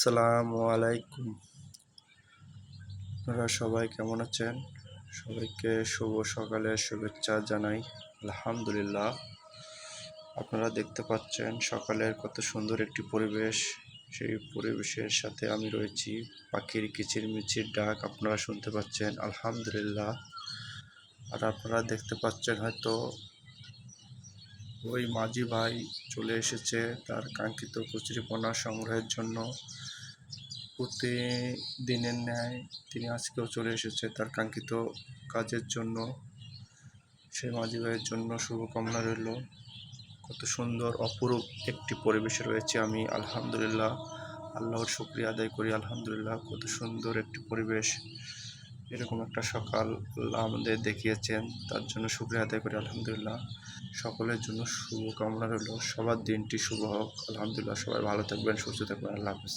আসসালামু আলাইকুম। আপনারা সবাই কেমন আছেন? সবাইকে শুভ সকালের শুভেচ্ছা জানাই। আলহামদুলিল্লাহ, আপনারা দেখতে পাচ্ছেন সকালের কত সুন্দর একটি পরিবেশ। সেই পরিবেশের সাথে আমি রয়েছি। পাখির কিচিরমিচির ডাক আপনারা শুনতে পাচ্ছেন, আলহামদুলিল্লাহ। আর আপনারা দেখতে পাচ্ছেন হয়তো ওই মাঝি ভাই চলে এসেছে তার কাঙ্ক্ষিত কচুরিপানা সংগ্রহের জন্য। প্রতিদিনের ন্যায় তিনি আজকেও চলে এসেছে তার কাঙ্ক্ষিত কাজের জন্য। সেই মাঝি ভাইয়ের জন্য শুভকামনা রইল। কত সুন্দর অপরূপ একটি পরিবেশে রয়েছে আমি, আলহামদুলিল্লাহ। আল্লাহর শুকরিয়া আদায় করি, আলহামদুলিল্লাহ। কত সুন্দর একটি পরিবেশ, এরকম একটা সকাল আল্লাহ আমাদের দেখিয়েছেন, তার জন্য শুকরিয়া আদায় করি, আলহামদুলিল্লাহ। সকলের জন্য শুভকামনা রইল, সবার দিনটি শুভ হোক, আলহামদুলিল্লাহ। সবাই ভালো থাকবেন, সুস্থ থাকবেন, আল্লাহ হাফেজ।